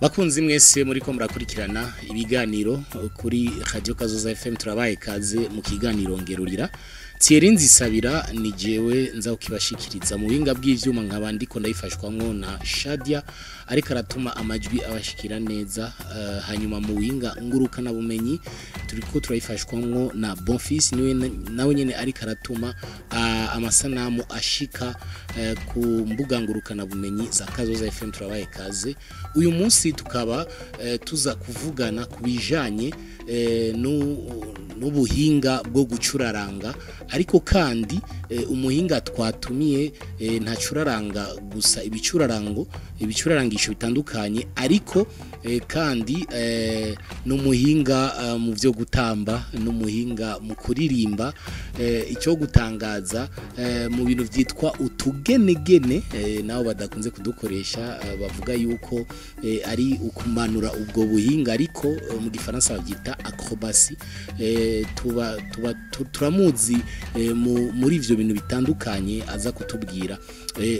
Bakunzi mwese muriko murakurikirana ibiganiro kuri Radio Kazoza FM turabaye kaze mu kiganiro ngerurira. Thierry Nzisabira ni jewe nza ukibashikiriza mu binga bw'ivyuma nkabandiko ndayifashwamwo na Shadia ariko aratuma amajwi abashikira neza hanyuma mu winga ngurukana bumenyi turiko turayifashwamwo na Bonfils niwe nawe nyene ariko aratuma amasanamu ashika ku mbuga ngurukana bumenyi za Kazoza FM turabaye kaze. Uyu munsi tukaba tuza kuvugana kubijanye n'ubuhinga bwo gucuraranga ariko kandi umuhinga twatumiye ntacuraranga gusa ibicurarangisho bitandukanye ariko kandi n'umuhinga mu byo gutamba n'umuhinga mu kuririmba icyo gutangaza mu bintu byitwa utugenegene nabo badakunze kudukoresha bavuga yuko ari ukumanura ubwo buhinga ariko mu gifaransa babyita acrobatie turamuzi muri ivyo bintu bitandukanye aza kutubwira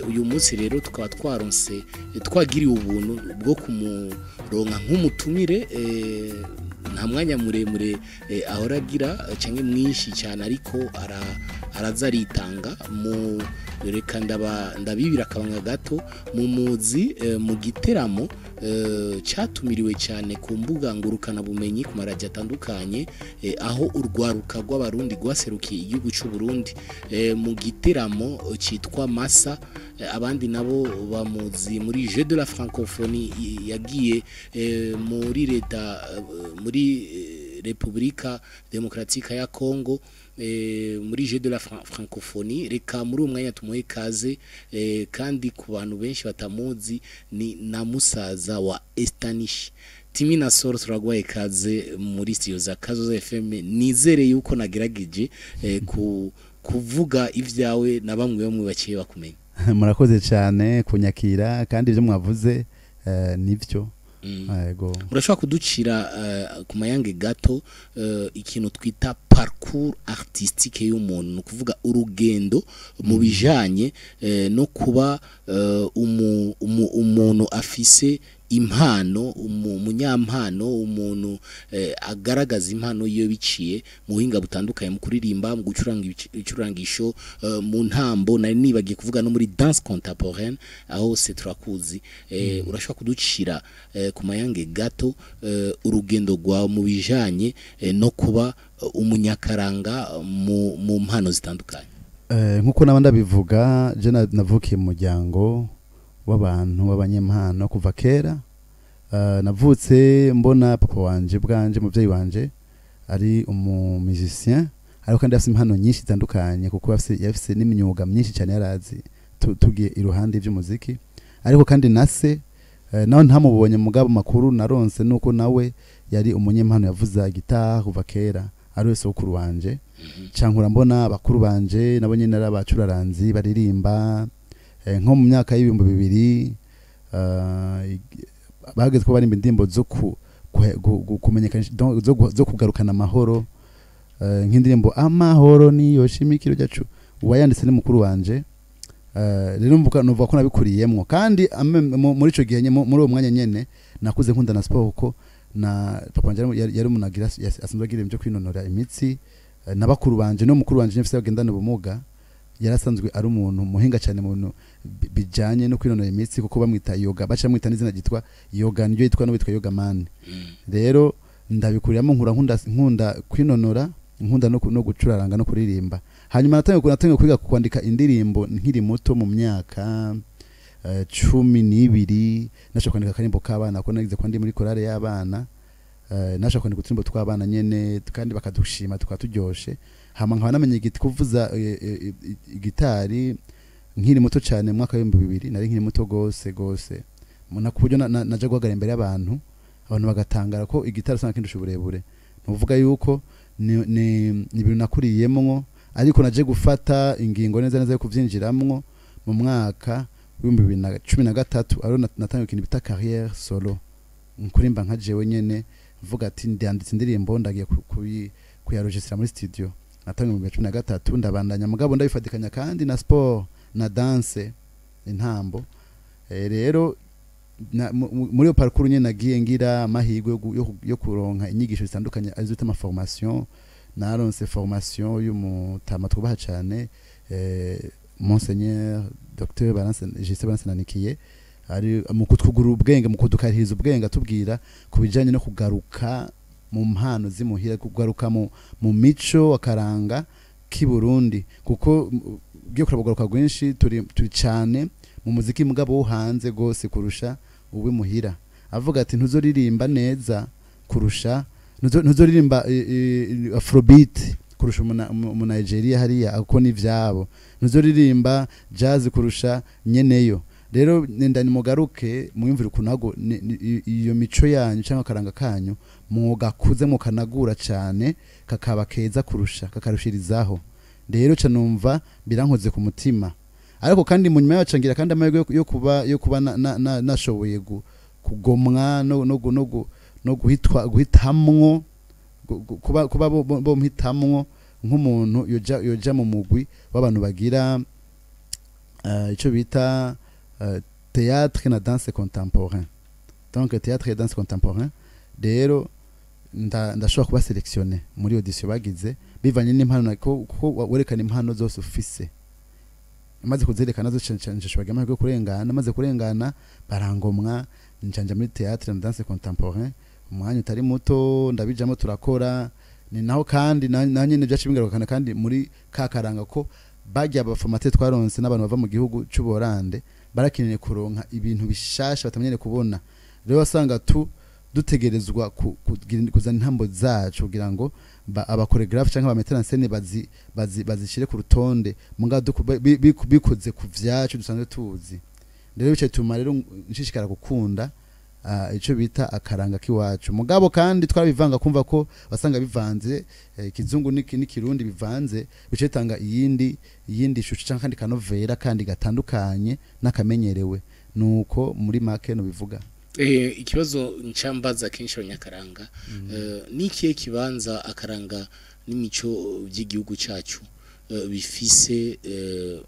uyu munsi rero tukaba twaronse twagiriye ubuntu bwo kumuronka nk'umutumire nta mwanya muremure ahoragira cyangwa mwinshi cyane ariko araza aritanga mu reka ndabibira akabanga gato mu muzi mu giteramo cyatumiriwe cyane ku mbuga ngurukana bumenyi ku maradiyo atandukanye aho urwaruka rw'abarundi rwaserukiye igihugu cy'u Burundi mu giteramo cyitwa Massa abandi nabo bamuzi muri Jeux de la Francophonie yagiye muri leta muri Republika Demokratika ya Congo muri Jeux de la Francophonie reka muri umwanya tumuhe kaze kandi ku bantu benshi batamuzi ni na musaza wa Estanish Timi na Soro turagwaye kaze muri studio za Kazoza FM nizere yuko nagerageje kuvuga ivyawe na bamwe bakiye bakumenya. Murakoze cyane kunyakira kandi ivyo mwavuze nivyo yego urashobora kuducira ku mayange gato ikintu twita parcours artistique y'umuntu kuvuga urugendo mu bijanye no kuba umuntu afise impano umunyampano umuntu agaragaza impano iyo biciye mu buhinga butandukanye mu kuririmba mu gucuranga icurangisho mu ntambo nari nibagiye kuvuga no muri danse contemporaine aho se turakuzi urashobora kuducira ku mayange gato urugendo rwa mu bijanye no kuba umunyakaranga mu mpano zitandukanye nkuko nabanda bivuga je navukiye mu muryango w'abantu b'abanyempano kuva kera navutse mbona papa wanje bwanje muvyeyi wanje ari musicien ariko kandi afite impano nyinshi zitandukanye kuko yafise n'imyuga myinshi cyane yarazi tugiye iruhande y'umuziki ariko kandi nase naho ntamubonye mugabo makuru naronse nuko nawe yari umunyempano yavuza gitara kuva kera ari wese ukuru wanje cankura mbona bakuru banje nabo nyene narabacuraranzi baririmba nko mu myaka y'ibihumbi 2000 bageze ko barimba indimbo zo kumenyekanisha zo kugarukana amahoro nk'indirimbo amahoro niyo shimikiro cyacu wayanditse ni mukuru wanje rero nuvuga ko nabikuriyemwo kandi muri ico gihe muri uwo mwanya nyene nakuze nkunda na sport kuko na papa wanje yari umunagira asanzwe agira ibyo kwinonora imitsi nabakuru banje no mukuru wanje nyefise bagendana ubumuga yarasanzwe ari umuntu muhinga cyane mu bintu bijanye no kwinonora imitsi kuko bamwita yoga bacha mwita n'izina gitwa yoga niryo yitwa no bitwa yoga man rero ndabikuriramo nkunda kwinonora nkunda no gucuraranga no kuririmba hanyuma natangiye kwiga kwandika indirimbo nkiri muto mu myaka 12 nashaka kwandika karimbo k'abana ko nagize kwandi muri korale y'abana nashaka kwandika uturimbo tw'abana nyene kandi bakadushima tukaturyoshe hama nkaba namenye igiti kuvuza gitari nkiri muto cyane mu mwaka wa 2000 nari nkiri muto gose muna kuburyo naje guhagara imbere y'abantu bagatangara ko igitari usanga kindusha uburebure nuvuga yuko ni ibintu nakuriyemwo ariko naje gufata ingingo neza yo kuvyinjiramwo mu mwaka wa 2013 aro natangiye ikintu bita carrière solo nkurimba nka jewe nyene mvuga ati ndanditse indirimbo ndagiye kuyaregistra muri studio natangiye mu 2013 ndabandanya mugabo ndabifatikanya kandi na sport na danse intambo rero muri yo parcours nyene nagiye ngira amahirwe yo kuronka inyigisho zitandukanye arizo tema formation naronse formation y'umutama twubaha cyane Monseigneur Dr Justin Balance Nanikiye ari mu kutwugura ubwenge mu kudukariza ubwenge atubwira kubijanye no kugaruka mu mpano zimuhira kugaruka mu mico akaranga ki Burundi kuko byo kurabagaruka gwinshi turi cyane mu muziki mugabo wo hanze gose kurusha uwe muhira avuga ati ntuzoririmba neza kurusha ntuzoririmba afrobeat kurusha mu Nigeria hariya ako ni vyabo ntuzoririmba jazz kurusha nyeneyo rero nenda ni mugaruke muyumvira kunago iyo mico yanyu cyangwa karanga kanyu mugakuze mukanagura cyane kakaba keza kurusha kakarushirizaho rero canumva birankoze ku mutima ariko kandi mu nyuma yacangira kandi amahirwe yo kuba nashoboye kugomwa no guhitamwo kuba bo mhitamwo nk'umuntu yoja mu mugwi w'abantu bagira ico bita théâtre na danse contemporain donc théâtre et danse contemporain rero ndashobora kuba sélectionné muri audition bagize bivanye n'impano kuko werekana impano zose ufise maze kuzerekana zo nshobora amahirwe kurengana maze kurengana barangomwa njanja muri théâtre na danse contemporain umwanya utari muto ndabijamo turakora ni naho kandi nanyene byacu bingarukana kandi muri kakaranga ko bajya abaformateur twaronse n'abantu bava mu gihugu cy'uborande barakinene kuronka ibintu bishasha batamenyere kubona rero wasanga dutegerezwa kuzana intambo zacu kugira ngo abakoreographe cyangwa abametera scène bazishire ku rutonde munga bikoze ku vyacu dusanzwe tuzi rero bice tuma rero nshishikara gukunda ico bita akaranga kiwacu mugabo kandi twarabivanga kumva ko basanga bivanze kizungu n'ikirundi bivanze bice tanga iyindi shusho cyangwa kandi kanovera kandi gatandukanye nakamenyerewe nuko muri make no bivuga ikibazo ncambaza kenshi abanyakaranga nikiye kibanza akaranga n'imico by'igihugu cyacu bifise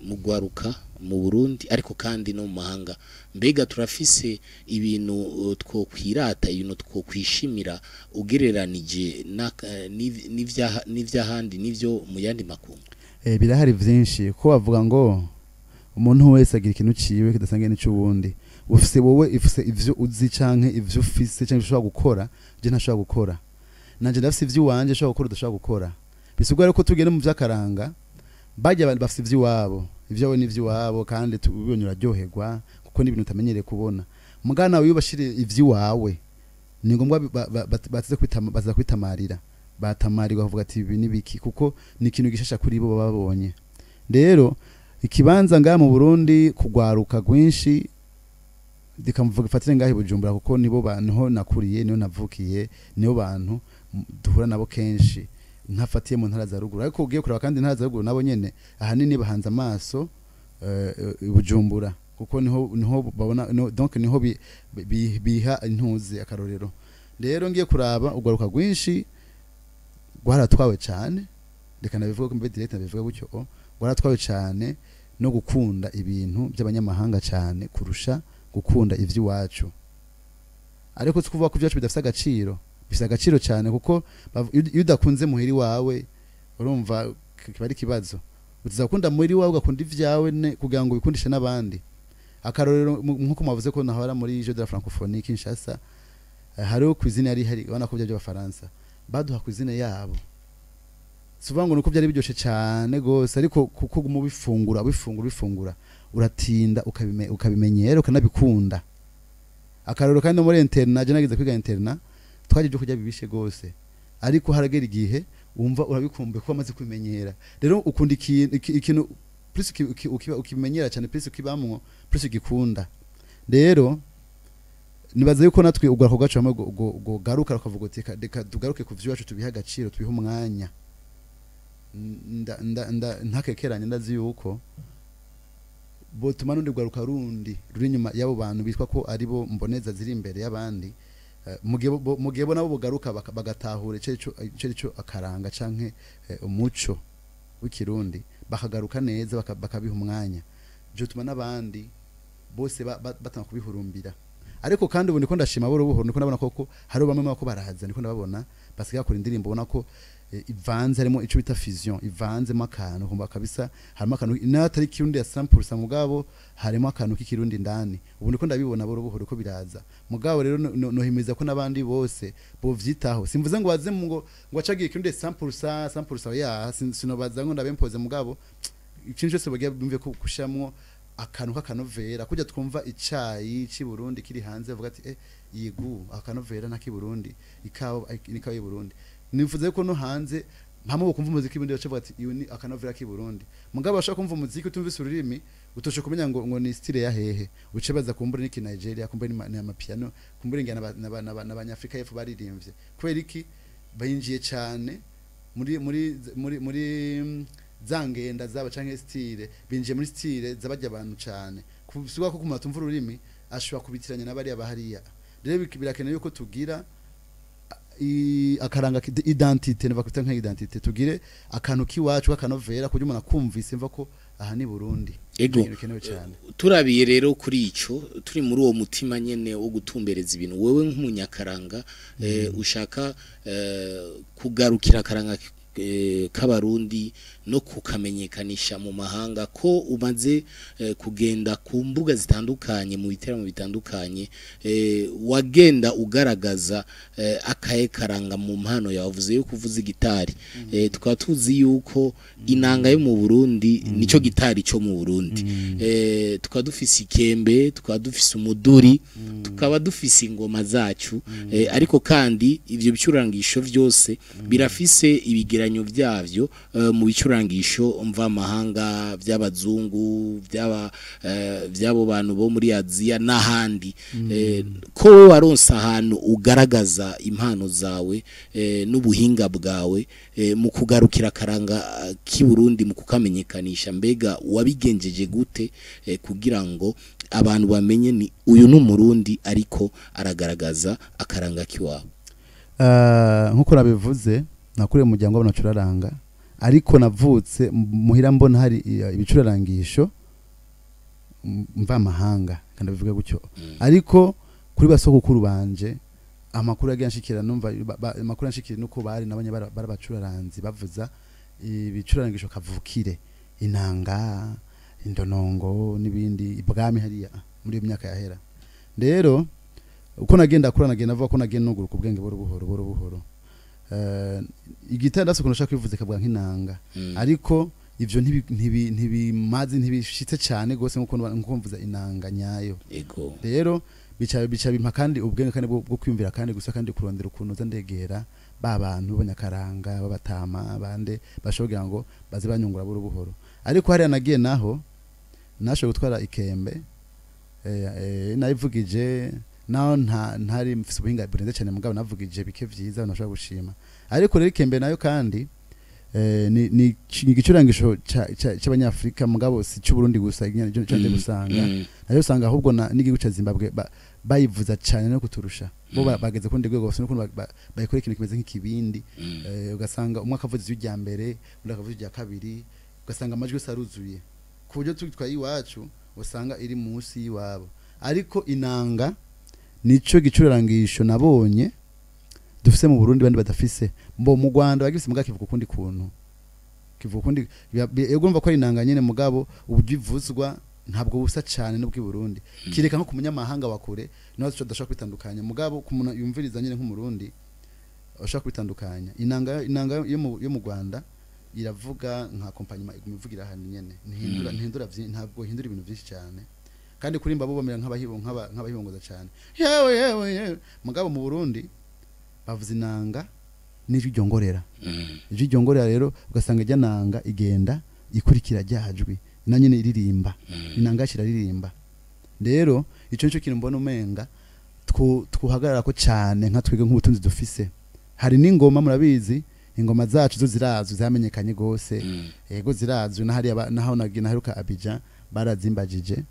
mu gwaruka mu Burundi ariko kandi no mu mahanga mbega turafise ibintu twokwirata ibintu twokwishimira ugereranije n'ivyahandi nivyo mu yandi makungu birahari vyinshi ko bavuga ngo umuntu wese agira ikintu ciwe kidasangiye n'ic'ubundi ufise wowe ifise ivyo uzi canke ivyo ufise canke ushobora gukora je ntashobora gukora nanje ndafise ivyo wanje ushobora gukora udashobora gukora bisugwa ko tugende mu vyakaranga bajya bafise ivyiwabo ivyawe n'ivy'iwabo kandi tubibonyura ryoherwa kuko n'ibintu utamenyereye kubona mugana wiyubashire ivyiwawe ni ngombwa baza kwitamarira batamarirwa kuvuga ati ibi nibiki kuko ni ikintu gishasha kuri bo babonye rero ikibanza nga mu Burundi kugwaruka gwinshi dikamuvuga ifatire ngahe Bujumbura kuko nibo bantu nakuriye niho navukiye nibo bantu duhura nabo kenshi ntafatiye mu ntara za ruguru ariko ugiye kuraba kandi ntara za ruguru nabo nyene ahanini bahanze amaso Bujumbura kuko niho babona donc niho biha intuzi akarorero rero ngiye kuraba ugaruka gwinshi gwaratwawe cyane reka nabivuga ko mbe direct nabivuga gutyo gwaratwawe cyane no gukunda ibintu by'abanyamahanga cyane kurusha gukunda ivy'iwacu ariko tukuvuga ko byacu bidafite agaciro bifite agaciro cyane kuko iyo udakunze muhiri wawe urumva kiba ari kibazo uzakunda muhiri wawe ugakunda ivyawe kugira ngo bikundishe n'abandi akarorero nkuko mavuze ko nahora muri Jeux de la Francophonie Kinshasa hariho cuisine yari hari bana ko by'abafaransa baduha cuisine yabo suvango nuko byari biryoshe cyane gose ariko kuko mu bifungura uratinda ukabimenyera ukanabikunda akarorero kandi muri interna je nagize kwiga interna twaje byo kujya bibishe gose ariko haragera igihe wumva urabikumbuye kuko amaze kwimenyera rero ukunda ikintu plus ukimenyera cyane plus ukibamwo plus ugikunda rero nibaza yuko natwe ugara kugaca go garuka ukavuga uti reka tugaruke ku vy'iwacu tubiha agaciro tubiha umwanya ntakekeranye ndazi yuko botuma nundi garuka rundi ruri nyuma yabo bantu bitwa ko ari bo mboneza ziri imbere y'abandi mugebo nabo bugaruka bagatahura ico akaranga canke umuco w'ikirundi bakagaruka neza bakabiha umwanya je tuma nabandi bose batanga kubihurumbira ariko kandi ubu niko ndashima buhoro buhoro niko ndabona koko hari bamwe bako barahaza niko ndababona basigaye akora indirimbo ubona ko ivanze harimo ico bita fusion ivanzemo akantu kumva kabisa harimo akantu natari kirundi ya 100% mugabo harimo akantu k'ikirundi ndani ubu niko ndabibona buhoro buhoro ko biraza mugabo rero nohimiza ko nabandi bose bovyitaho simvuze ngo baze ngo acagiye kirundi 100% ya sinobaza ngo ndabempoze mugabo ikintu cyose bagiye bumve ko kushamwo akantu k'akanovera kujya twumva icayi ci Burundi kiri hanze avuga ati yigu akanovera naki Burundi ikawa y'u Burundi nifuze ko no hanze mpamwe kumva umuziki ibindi bacavuga ati iyo ni akanovera ki Burundi mugabo bashaka kumva umuziki utumvise ururimi utoshe kumenya ngo ni style ya hehe uce baza kumbura ni Nigeria kumbura ni amapiano kumbura ingana n'abanyafrika y'epfo baririmbye kwera iki bayinjiye cyane muri zangenda zaba canke style binjiye muri style zabajya abantu cyane kuvuga ko kumatumva ururimi ashobora kubitiranya n'abari abahariya rero birakeneye yuko tugira akaranga identity neva kuta nka identity tugire akantu kiwacu kakanovera kujya umuntu akumvise mva ko aha ni Burundi ego turabiye rero kuri ico turi muri uwo mutima nyene wo gutumbereza ibintu wewe nk'umunyakaranga ushaka kugarukira akaranga k'abarundi no kukamenyekanisha mu mahanga ko umaze kugenda ku mbuga zitandukanye mu biteramo bitandukanye wagenda ugaragaza akaye karanga mu mpano yavuze yo kuvuza gitari tukaba tuzi yuko inanga yo mu Burundi nico gitari cyo mu Burundi tukaba dufise ikembe tukaba dufise umuduri tukaba dufise ingoma zacu ariko kandi ivyo bicurangisho vyose birafise ibigeranyo vyavyo mu bicurangisho mva mahanga by'abazungu byabo bantu bo muri Aziya n'ahandi ko waronsa ahantu ugaragaza impano zawe n'ubuhinga bwawe mu kugarukira karanga ki Burundi mu kukamenyekanisha mbega wabigenjeje gute kugira ngo abantu bamenye ni uyu n'umurundi ariko aragaragaza akaranga kiwabo nkuko nabivuze nakuriye mu muryango w'abacuraranga ariko navutse muhira mbona hari ibicurarangisho mva mahanga kandi bivuga gutyo ariko kuri basokukuru banje amakuru yaganshikira numva amakuru yanshikira nuko bari nabanye barabacuraranzi bavuza ibicurarangisho kavukire inanga indonongo nibindi ibwami hariya muri iyo myaka yahera rero uko nagenda kurana nagenda avuga ko nagenda nuguruka ubwenge buhoro igitanda soko nashaka kwivuze kabwa nk'inanga ariko ivyo ntibimazi ntibishitse cyane gose nkuko mvuza inanga nyayo ego rero bica bimpa kandi ubwenge kandi bwo kwimvira kandi gusa kandi kurondera ukuntu ndegera babantu banyakaranga babatama bande bashogira ngo baze banyungura buhoro ariko hari nagiye naho nasho gutwara ikembe nayivugije naho ntari mfise ubuhinga burenze cyane mugabo navugije bike vyiza nashobora gushima ariko rero ikembe nayo kandi ni igicurangisho cy'abanyafrika mugabo si cy'u Burundi gusa igihe cyo gusanga nayo usanga ahubwo n'igihugu cya Zimbabwe bayivuza cyane no kuturusha bo bageze kundi rwego bose n'ukuntu bayikora ikintu kimeze nk'ikibindi ugasanga umwe akavuza ijya mbere undi akavuza ijya kabiri ugasanga amajwi yose aruzuye ku buryo twitwaye iwacu usanga iri munsi y'iwabo ariko inanga nico gicurarangisho nabonye dufise mu Burundi bandi badafise mbo mu Rwanda bagifise muga kivuga kundi kuntu kivuga kundi yego mva ko inanga nyene mugabo ubujivuzwa ntabwo busa cyane n'ubwi Burundi kireka nko kumunyamahanga wakure no tudashaka kwitandukanya mugabo kumuntu yumviriza nyene nk'umurundi ashaka kwitandukanya inanga yo mu Rwanda iravuga nka kompanyima igumivugira hano nyene ntihindura ntabwo hindura ibintu byinshi cyane kandi kuri mbabo bamera nk'abahibongoza cyane yewe mugabo mu Burundi bavuze inanga n'ijwi ryongorera ijwi ryongorera rero ugasanga ijya nanga igenda ikurikira ryajwi na nyine iririmba inanga kiraririmba rero ico nico kintu mbona umenga twuhagarara ko cyane nka twige nk'ubutunzi dufise hari n'ingoma murabizi ingoma zacu zo zirazwe zamenyekanye gose yego zirazwe na hari naho naheruka Abidjan barazimbagije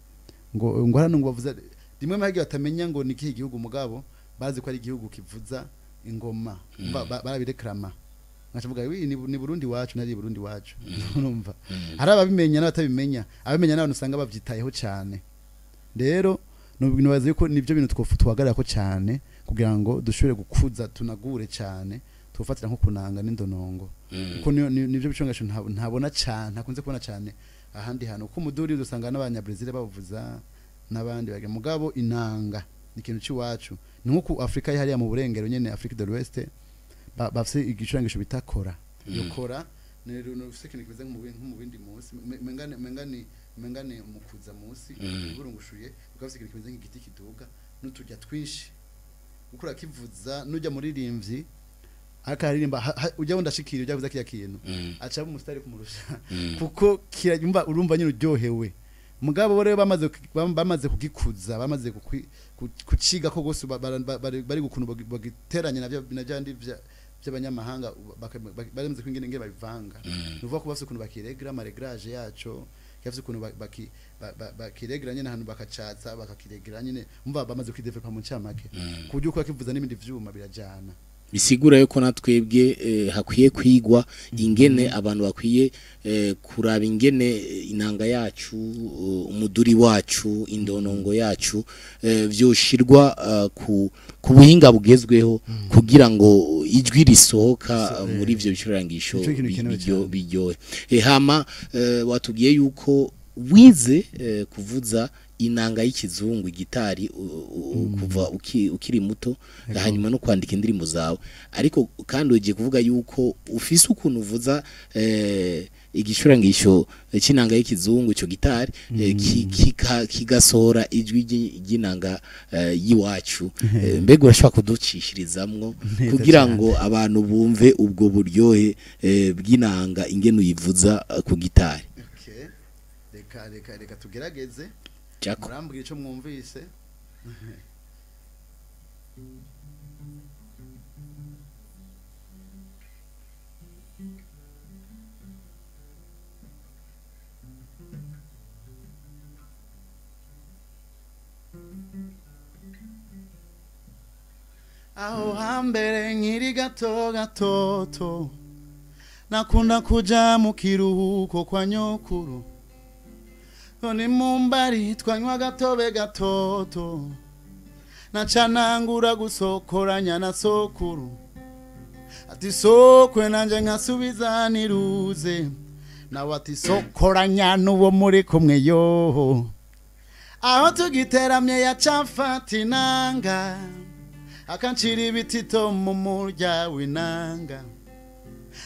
ngo hano ngo bavuza rimwe mahagi batamenya ngo nikihe gihugu mugabo bazi ko ari igihugu kivuza ingoma barabirekrama nkavuga ni Burundi wacu nari Burundi wacu urumva hari ababimenya n'abatabimenya abamenya n'abantu usanga bavyitayeho cyane rero nibaze ko nivyo bintu twagarara ko cyane kugira ngo dushobore gukuza tunagure cyane tufatira nko kunanga n'indonongo kuko nivyo bicongasho ntabona cyane ntakunze kubona cyane ahandi hano ko muduri dusanga n'abanyabrazil bavuza n'abandi bage mugabo inanga ni ikintu cy'iwacu ni nko ku Afrika yari mu burengero nyene Afrique de l'Ouest bafise igicurangisho bitakora yokora nero no ikintu kimeze mu bindi munsi mengane umukuza munsi burungushuye ukafise ikintu kimeze nk'igiti kiduga n'utujya twinshi ukora kivuza nujya muri rimvyi akaririmba ujya ndashikira ujya kuza kiya kintu aca mu style kumurusha kuko kirajumba urumva nyine uryohewe mugabo bore bamaze kugikuza bamaze kuciga ko gose bari gukuntu bagiteranya navyo najandi by'abanyamahanga baremeze kwingene nge babivanga nuvuga ko bafite ukuntu bakiregra amaregrage yaco yafite ukuntu bakiregra nyene hanu bakacatsa bakakiregra nyene umva bamaze kwidevelopa mu ncamake kuburyo uko akivuza n'ibindi vyuma birajana bisigura yuko natwebwe hakwiye kwigwa ingene abantu bakwiye kuraba ingene inanga yacu umuduri wacu indonongo yacu vyoshirwa ku buhinga bugezweho kugira ngo ijwi risohoka muri ivyo bicurangisho biryohe hama watubwiye yuko wize kuvuza inanga y'ikizungu gitari kuva ukiri muto hanyuma no kwandika indirimbo zawe ariko kandi ugiye kuvuga yuko ufise ukuntu uvuza igishurangisho cy'inanga y'ikizungu cyo gitari kigasohora ijwi ry'inanga yiwacu mbega urashaka kuducishirizamwo kugira ngo abantu bumve ubwo buryohe bw'inanga ingene uyivuza ku gitari reka tugerageze Jaco murambwira ico mwumvise aho hambere nkiri gatoto nakunda kuja mu kiruhuko kwa nyokuru Oni mumbari twanywa gatobe gatoto nacanangura gusokoranya na sokuru ati sokwe nanje nkasubiza niruze nawe ati sokoranya n'uwo muri kumwe yo aho tugiteramye yacafata inanga akancira ibitito mu murya w'inanga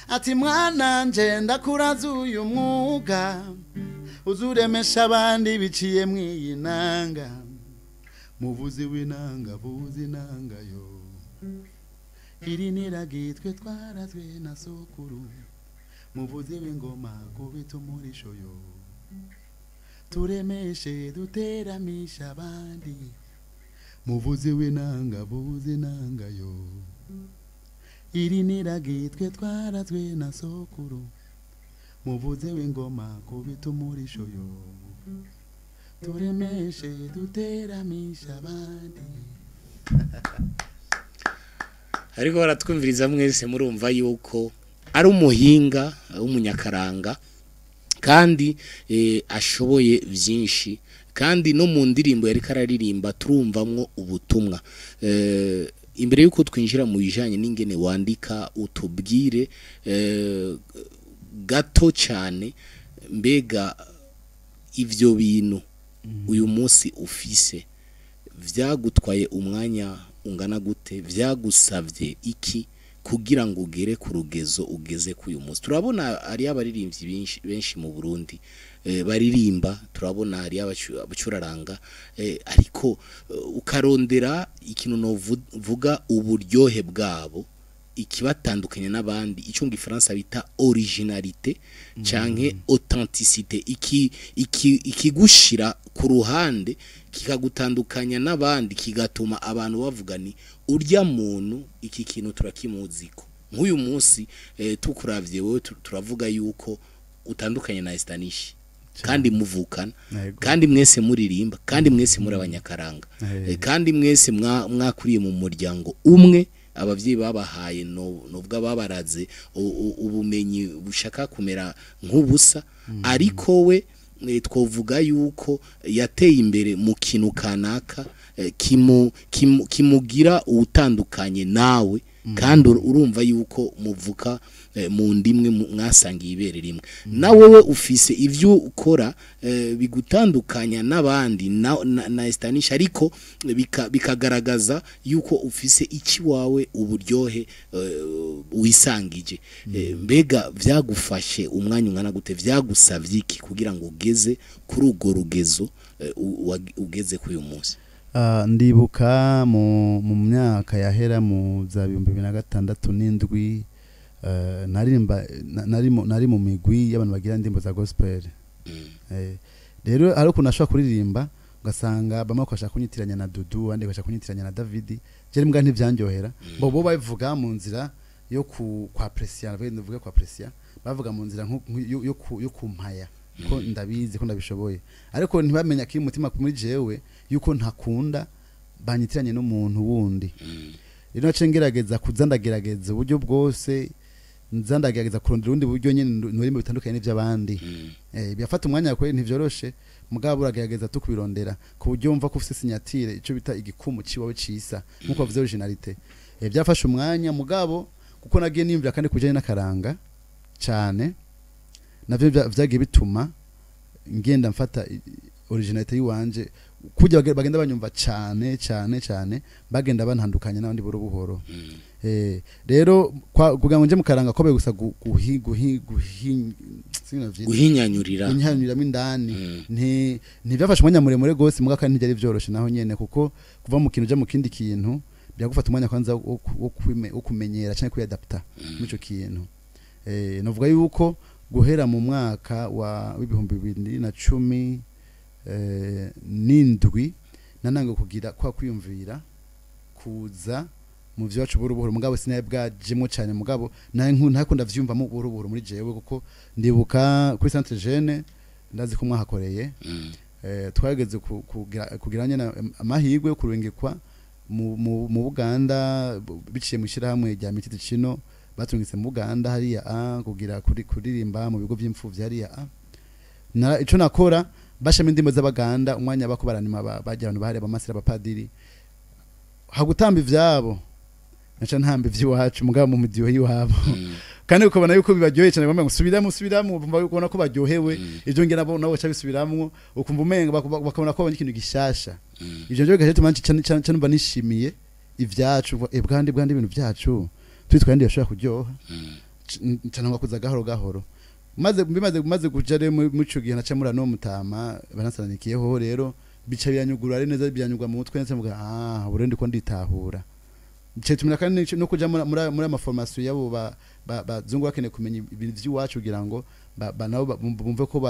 ati mwana nje ndakuraza uyu mwuga uzuremesha abandi biciye mwiyinanga muvuzi w'inanga buzi nanga yo iri niragitwe twarazwe na sokuru muvuzi w'ingoma kubita umurisho yo turemeshe duteramisha abandi muvuzi w'inanga buzi nanga yo iri niragitwe twarazwe na sokuru muvuze w'ingoma kubita umurisho yo turemeshe duteramisha abandi ariko baratwumviriza mwese murumva yuko ari umuhinga w'umunyakaranga kandi ashoboye byinshi kandi no mu ndirimbo yari kararirimba turumvamwo ubutumwa imbere yuko twinjira mu bijanye n'ingene wandika utubwire gato cyane mbega ivyo bintu uyu munsi ufise vyagutwaye umwanya ungana gute vyagusavye iki kugira ngo ugere ku rugezo ugeze ku uyu munsi turabona ari abaririmbyi benshi mu Burundi baririmba turabona hari abacuraranga ariko ukarondera ikintu no vuga uburyohe bwabo ikibatandukanye n'abandi icyo mu Gifaransa bita originalité canke authenticité ikigushira ku ruhande kikagutandukanya n'abandi kigatuma abantu bavuga ni urya muntu iki kintu turakimuziko nk'uyu munsi tukuravye wowe turavuga yuko utandukanye na Estanish kandi muvukana kandi mwese muririmba kandi mwese muri abanyakaranga kandi mwese mwakuriye mu muryango umwe abavyeyi babahaye nubwo babaraze ubumenyi bushaka kumera nk'ubusa ariko we twovuga yuko yateye imbere mu kintu kanaka kimugira utandukanye nawe kandi urumva yuko muvuka mu ndimwe mwasangiye ibere rimwe na wowe ufise ivyo ukora bigutandukanya n'abandi na estanisha ariko bikagaragaza yuko ufise iki wawe uburyohe wisangije mbega vyagufashe umwanya ungana gute vyagusavye iki kugira ngo ugeze kuri ugo rugezo ugeze kuri uyu munsi ndibuka mu myaka yahera mu za 2006 n'indwi nari mu migwi y'abantu bagira indimbo za gospel rero ari ukuntu ashobora kuririmba ugasanga bamwe bakashaka kunyitiranya na Dudu abandi bakashaka kunyitiranya na David je mbwa ntivyanjohera bo bavuga mu nzira yo kwa pressure bavuga kwa pressure bavuga mu nzira yo kumpaya ko ndabizi ko ndabishoboye ariko ntibamenya kiri mutima muri jewe yuko ntakunda banyitiranye n'umuntu wundi rero nace ngerageza kuzandagerageza uburyo bwose nzandagerageza kurondera urundi buryo nyene n'urimo bitandukanye n'ivy'abandi byafata umwanya ko ntivyoroshe mugabo uragerageza tukubirondera ku buryo umva ko ufite signature ico bita igikumu ciwawe cisa nkuko bavuze originalite byafashe umwanya mugabo kuko nagiye nimvira kandi kujanye n'akaranga cyane navyo vyagiye bituma ngenda mfata originalite yiwanje kujya bagenda banyumva cyane bagenda bantandukanya n'abandi buhoro rero kugira ngo nje mu karanga ko gusa guhinyanyuriramo indani ntibyafashe umwanya muremure gose muga kandi ntibyari vyoroshe naho nyene kuko kuva mu kintu je mu kindi kintu byagufata umwanya kwanza wo kumenyera cyane kuyadapta muco kintu novuga yuko guhera mu mwaka wa 2010 n'indwi nanange kugira kwa kwiyumvira kuza mu vyacu burubuhuru mugabo sinaye bwajemo cyane mugabo naye ntakunda vyumva mu burubuhuru muri jewe kuko ndibuka kuri Centre Jeune ndazi ko mwahakoreye twageze kugira nyene amahirwe yo kurengekwa mu Buganda biciye mu shirahamwe rya Mititi Cino batungitse mu Buganda hariya kugira kuririmba mu bigo by'imfuvyi hariya ico nakora bashame indimo z'abaganda umwanya bako baranima bajya abantu bahari abamasira abapadiri hagutamba ivyabo naca ntamba ivy'iwacu mugabo mu mudiyo yiwabo kandi ukabona yuko bibaryoheye cyane bamwe musubiramo ubona ko baryohewe ivyo ngena nabo baca bisubiramwo ukumva umenga bakabona ko ikintu gishasha ivyo byo gaje tumanci cyane mba nishimiye ivyacu bwandi ibintu vyacu twitwandi yashaka kuryoha cyane ngakuza gahoro bimaze kujare mu cyugihe naca muri no mutama banasananikiyeho rero bica biranyugura ari neza byanyugwa mu mutwe nse muga burundi ko nditahura cyo tumira kandi no kuja muri ama formation yabo bazungu bakene kumenya ibintu by'iwacu kugira ngo nabo bumve ko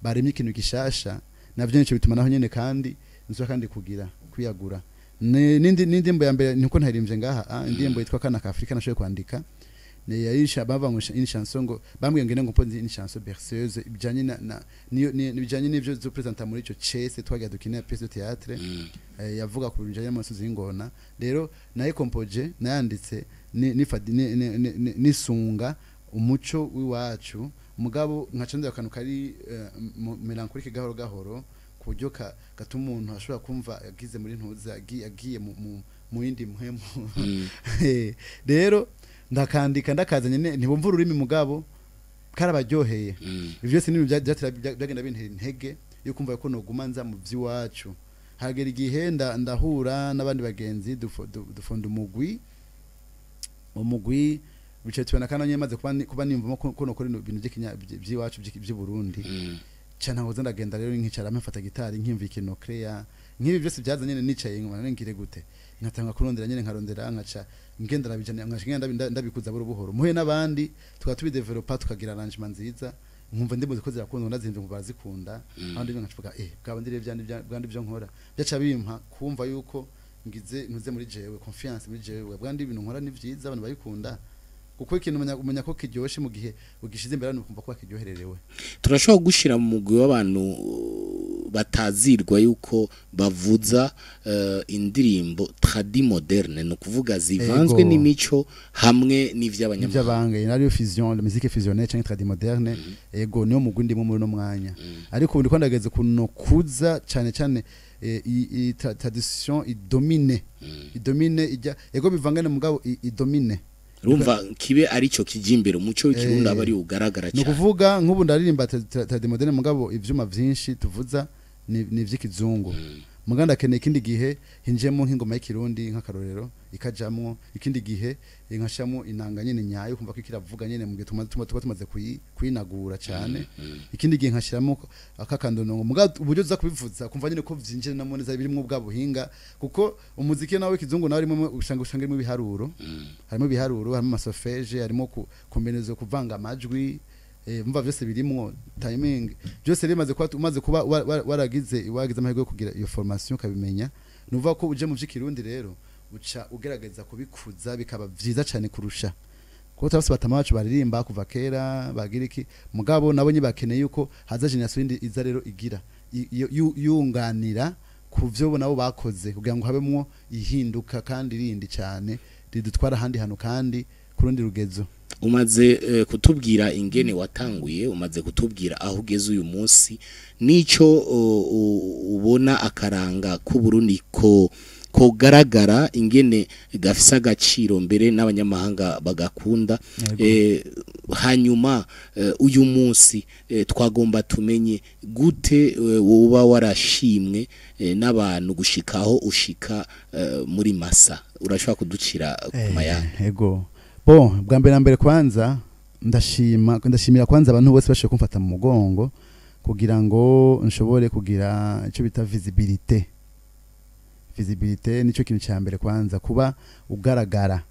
baremye ikintu gishasha navyo nico bituma naho nyene kandi nzo kandi kugira kwiyagura n'indimbo ya mbere niko ntaririmje ngaha indimbo yitwa kana ka Afrika nashoye kwandika ne yaisha bava ngo in chanson ngo bambwiye ngene ngo mpoze in chanson berceuse bijanye na bijanye n'ivyo zo presenter muri ico chese twagiye dukina pièce de théâtre yavuga ku bijanye n'amasozi y'ingona rero naye compoje nayanditse nisunga umuco w'iwacu mugabo nkacandira akantu kari melancholique gahoro kuburyo gatuma umuntu ashobora kumva yagize muri ntuza agiye mu yindi muhemu rero ndakandika ndakazanye ntibumva ururimi mugabo karabaryoheye ivyo se n'ibintu byagenda bintera intege yo kumva ko noguma nza mu vy'iwacu hagera igihe ndahura n'abandi bagenzi dufonda umugwi bicaye tubona kandi nyemaze kuba nimvamo ko nokora ibintu by'iwacu by'i Burundi cyane aho ndagenda rero nkicara mfata gitari nkimva ikintu clear nk'ibi byose byazanye nicaye nkwana ngire gute nkatanga kurondera nyene nkarondera nkaca ngendera bijana nkashingenda ndabikuza buhoro muhe nabandi tukatubidevelopa tukagira arrangement nziza nkumva ndimo zikoze yakunda ndazimve ngo barazikunda abandi nkacuvuga bwaba ndire bwandi byo nkora byaca bimpa kumva yuko ntuze muri jewe confiance muri jewe bwandi ibintu nkora ni vyiza abantu bayikunda kuko ikintu umenya ko kiryoshe mu gihe ugishize imbere n'ukumva ko kiryohererewe. turashobora gushira mu mugwi w'abantu batazirwa yuko bavuza indirimbo tradi moderne no kuvuga zivanzwe n'imico hamwe n'ivy'abanyamahanga n'ivyabange nariyo fusion la musique fusionnelle cyangwa tradi moderne ego niyo mugwi ndimo muri no mwanya ariko ubundi ko ndageze kuno kuza cyane cyane i tradition idomine ijya ego bivangane mugabo idomine rumva kibe arico kijimbere umuco w'ikirundi abari ugaragara cyane no kuvuga nk'ubu ndaririmba tradi moderne mugabo ivyuma vyinshi tuvuza ni vy'ikizungu muganda keneye ikindi gihe hinjemo nk'ingoma y'ikirundi nk'akarorero ikajamwo ikindi gihe nkashamo inanga nyene nyayo kumva ko ikiravuga nyene mu gihe tumaze kuyinagura cyane ikindi gihe nkashiramo akakandonongo mugabo uburyo za kubivuza kumva nyene ko vyinjire na moneza birimo bwa buhinga kuko umuziki nawe kizungu nawe arimo ushangira ibiharuro harimo amasofeje harimo kombinezo kuvanga amajwi mva vyose birimwo timing byose rimaze kuba wagize amahirwe yo kugira iyo formation kabimenya nuva ko uje mu vy'ikirundi rero uca ugerageza kubikuza bikaba vyiza cyane kurusha kuko tabase batama bacu baririmba kuva kera bagira iki mugabo nabo nyibakeneye yuko haza generation indi iza rero igira yunganira ku vyo nabo bakoze kugira ngo habemwo ihinduka kandi rindi cyane ridutwara handi hano kandi kurundi rugezo. Umaze kutubwira ingene watanguye umaze kutubwira aho ugeze uyu munsi nico ubona akaranga ku Burundi ko garagara ingene gafisa agaciro mbere n'abanyamahanga bagakunda hanyuma uyu munsi twagomba tumenye gute woba warashimwe n'abantu gushikaho ushika muri masa urashobora kuducira kumayana ego bwa mbere kwanza ndashimira kwanza abantu bose bashoboye kumfata mu mugongo kugira ngo nshobore kugira icyo bita visibilité nico kintu cya mbere kwanza kuba ugaragara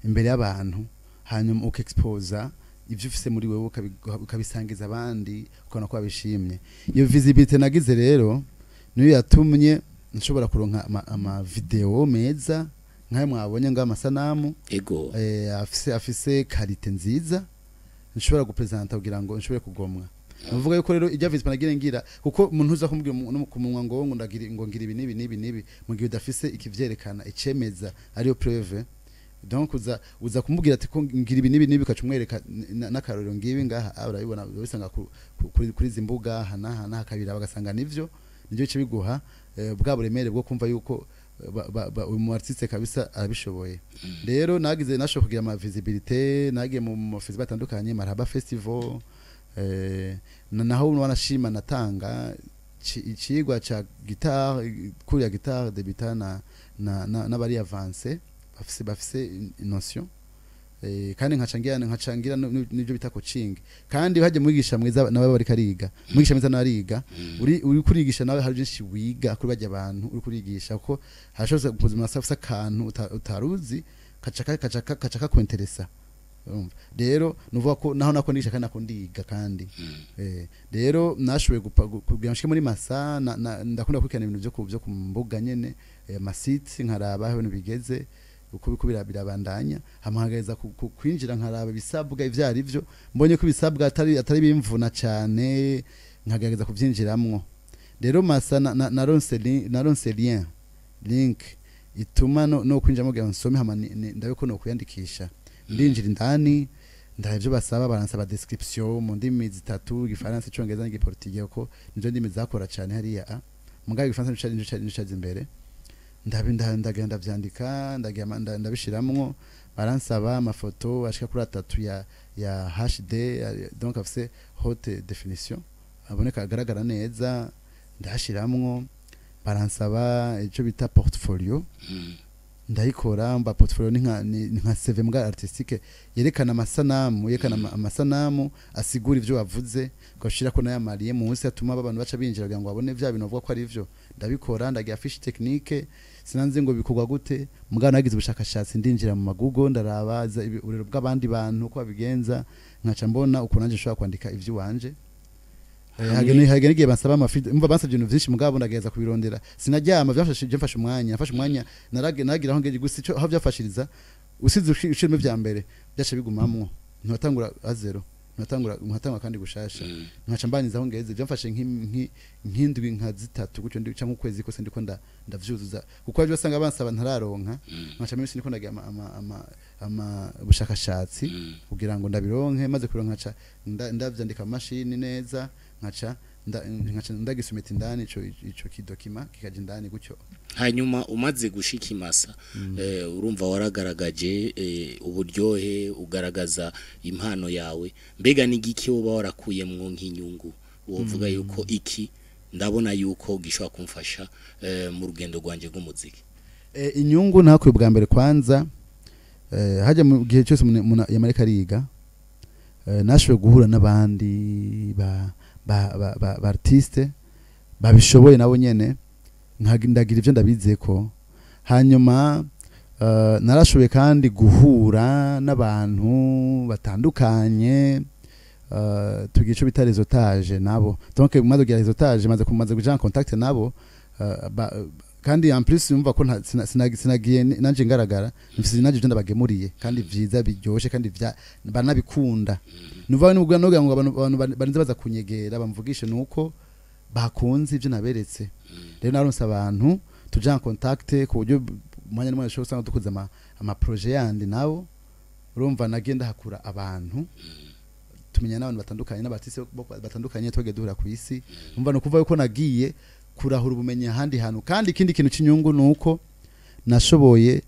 imbere y'abantu hanyuma ukexposa ivyo ufise muri wewe ukabisangiza abandi ukabona ko babishimye. Iyo visibilité nagize rero niyo yatumye nshobora kuronka ama video meza nkaye mwabonye ngo amasanamu ego afise qualité nziza nshobora gupresenta kugira ngo nshobore kugomwa. Navuga yuko rero ijya visibilité nagira ngira kuko umuntu uza kumbwira no kumunwa ngo ngira ibi nibi mu gihe udafise ikivyerekana icemeza ariyo preuve donc uza kumubwira ati ko ngira ibi nibi kacumwereka n'akarorero ngibi ngaha urabibona bisanga kuri zimbuga hana hakabira bagasanga nivyo cyo biguha bwa buremere bwo kumva yuko uyu artiste kabisa arabishoboye. Rero nagize nasho kugira ama visibilité nagiye mu festival batandukanye Marhaba Festival naho wanashima natanga ikigwa cha guitare kuri ya guitare debutana na bari avance bafise notion kandi nkacangira n'ibyo bita coaching kandi haje mwigisha mwiza nawe bari kariga mwigisha mwiza nariga uri kurigisha nawe hari byinshi wiga kuri bajya abantu uri kurigisha ko hashoze kuzima safisa kantu utaruzi kacaka ko interesa rero nuvuga ko naho nako ndigisha kandi nako ndiga kandi rero nashoboye kugira nshike muri masa ndakunda kwikana ibintu byo kumbuga nyene masite nkaraba aho bigeze uko bikubira birabandanya hamahageza kwinjira nkaraba bisabwa ivyari byo mbonye ko bisabwa atari bimvuna cyane nkagerageza kuvyinjiramwo. Rero masa na ronse link ituma no kwinjiramo kugira nsome hama ndabe ko no kuyandikisha ndinjira indani ndavyo basaba baransaba description mu ndimi zitatu igifaransa icongereza n'igiportugais ko nizo ndimi zakora cyane hariya mugaye igifaransa nicaje imbere ndagenda vyandika ndabishiramwo baransaba amafoto ashika kuri 3 ya HD donc afise haute définition aboneka agaragara neza ndashiramwo baransaba ico bita portfolio ndayikora mba portfolio nka CV mga artistique yerekana amasanamu asigura ivyo bavuze gashira ko nayo mariye munsi atuma abantu baca binjira kugira ngo babone vya bintu bavuga ko ari ivyo ndabikora ndagira fiche technique sinanze ngo bikorwa gute mugana nagize ubushakashatsi ndinjira mu magugo ndarabaza urero bw'abandi bantu ko babigenza nkaca mbona uko nanje nshobora kwandika ivyo wanje hagene igihe basaba amafide mva basabye ibintu byinshi mugabo ndageza kubirondera sinaryama byafashe umwanya naragira aho ngeje gusa aho byafashiriza usize ushirimo vya mbere byaca bigumamwo ntatangura azero ntatangura kandi gushasha nkaca mbanizaho ngeze byamfashe nk'indwi nka zitatu gucyo ndi cyangwa ukwezi kose ndiko ndavyuzuza kuko aje basanga bansaba ntararonka nkaca mimi siniko ndagiye ama bushakashatsi kugira ngo ndabironke maze kuronka nkaca ndavyandika machine neza nkaca ndagisumita indani ico kidokima kikaje indani gucyo hanyuma umaze gushika imasa urumva waragaragaje uburyohe ugaragaza impano yawe mbega n'igiki woba warakuyemwo nk'inyungu wovuga yuko iki ndabona yuko gishobora kumfasha mu rugendo rwanje rw'umuziki inyungu nakuye bwa mbere kwanza haje mu gihe cyose yamareka ariga nashoboye guhura n'abandi ba artiste babishoboye nabo nyene ndagira ivyo ndabizeko hanyuma narashoboye kandi guhura n'abantu batandukanye tugira ico bita réseautage nabo donc maze kugira réseautage maze kuja en contact nabo kandi en plus yumva ko sinagiye nanje ngaragara mfise naje byo ndabagemuriye kandi vyiza biryoshe kandi banabikunda nuva n'ubwo noga ngo abantu barinze baza kunyegera bamvugishe nuko bakunze ivyo naberetse rero naronse abantu tuja en contact ku buryo mwanya n'umwe cyo usanga dukuze ama projet yandi nabo urumva nagenda hakura abantu tumenya n'abantu batandukanye n'abatise batandukanye twege duhura ku isi umva no kuva yuko nagiye kurahura ubumenyi handi hantu kandi ikindi kintu cy'inyungu nuko nashoboye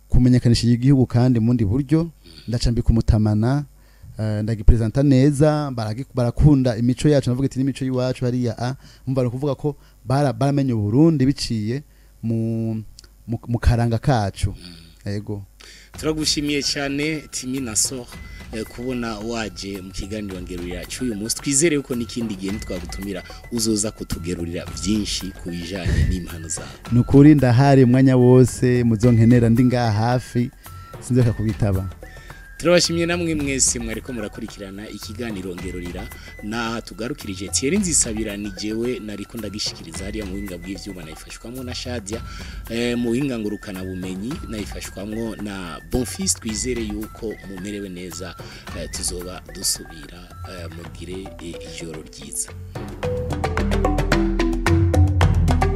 kumenyekanisha igihugu kandi mundi buryo ndacambika umutamana ndagipresenta neza barakunda imico yacu navuga ati n'imico yiwacu hariya umva no kuvuga ko baramenye Burundi biciye mu karanga kacu yego turagushimiye cyane Timi Nassor kubona waje mu kiganiro ngerurira cy'uyu munsi twizere yuko n'ikindi gihe twagutumira uzoza kutugerurira byinshi kubijanye n'impano zawe nukuri ndahari umwanya wose muzonkenera ndi ngaha hafi sinzoka kubitaba turabashimye namwe mwese mwariko murakurikirana ikiganiro ngerurira na tugarukirije Thierry Nzisabira ni jewe nariko ndagishikiriza hariya mu buhinga bw'ivyuma nayifashwamwo na Shadia mu buhinga ngurukana bumenyi nayifashwamwo na Bonfils twizere yuko mumerewe neza tuzoba dusubira mugire ijoro ryiza